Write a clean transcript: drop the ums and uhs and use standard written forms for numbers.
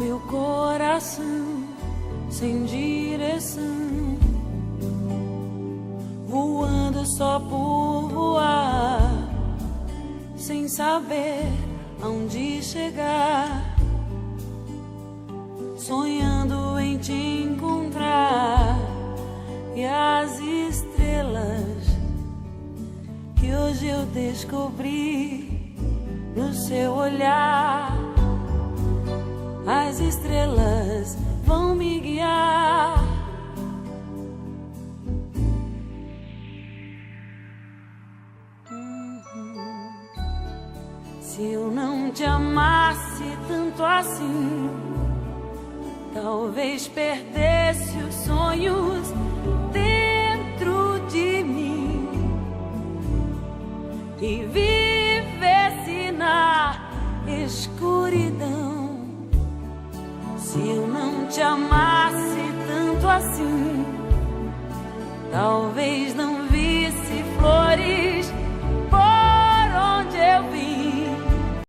meu coração sem direção, voando só por voar, sem saber aonde chegar, sonhando em te encontrar. E as estrelas que hoje eu descobri no seu olhar, as estrelas vão me guiar. Se eu não te amasse tanto assim, talvez perdesse os sonhos dentro de mim e vivesse na escuridão. Se eu não te amasse tanto assim, talvez não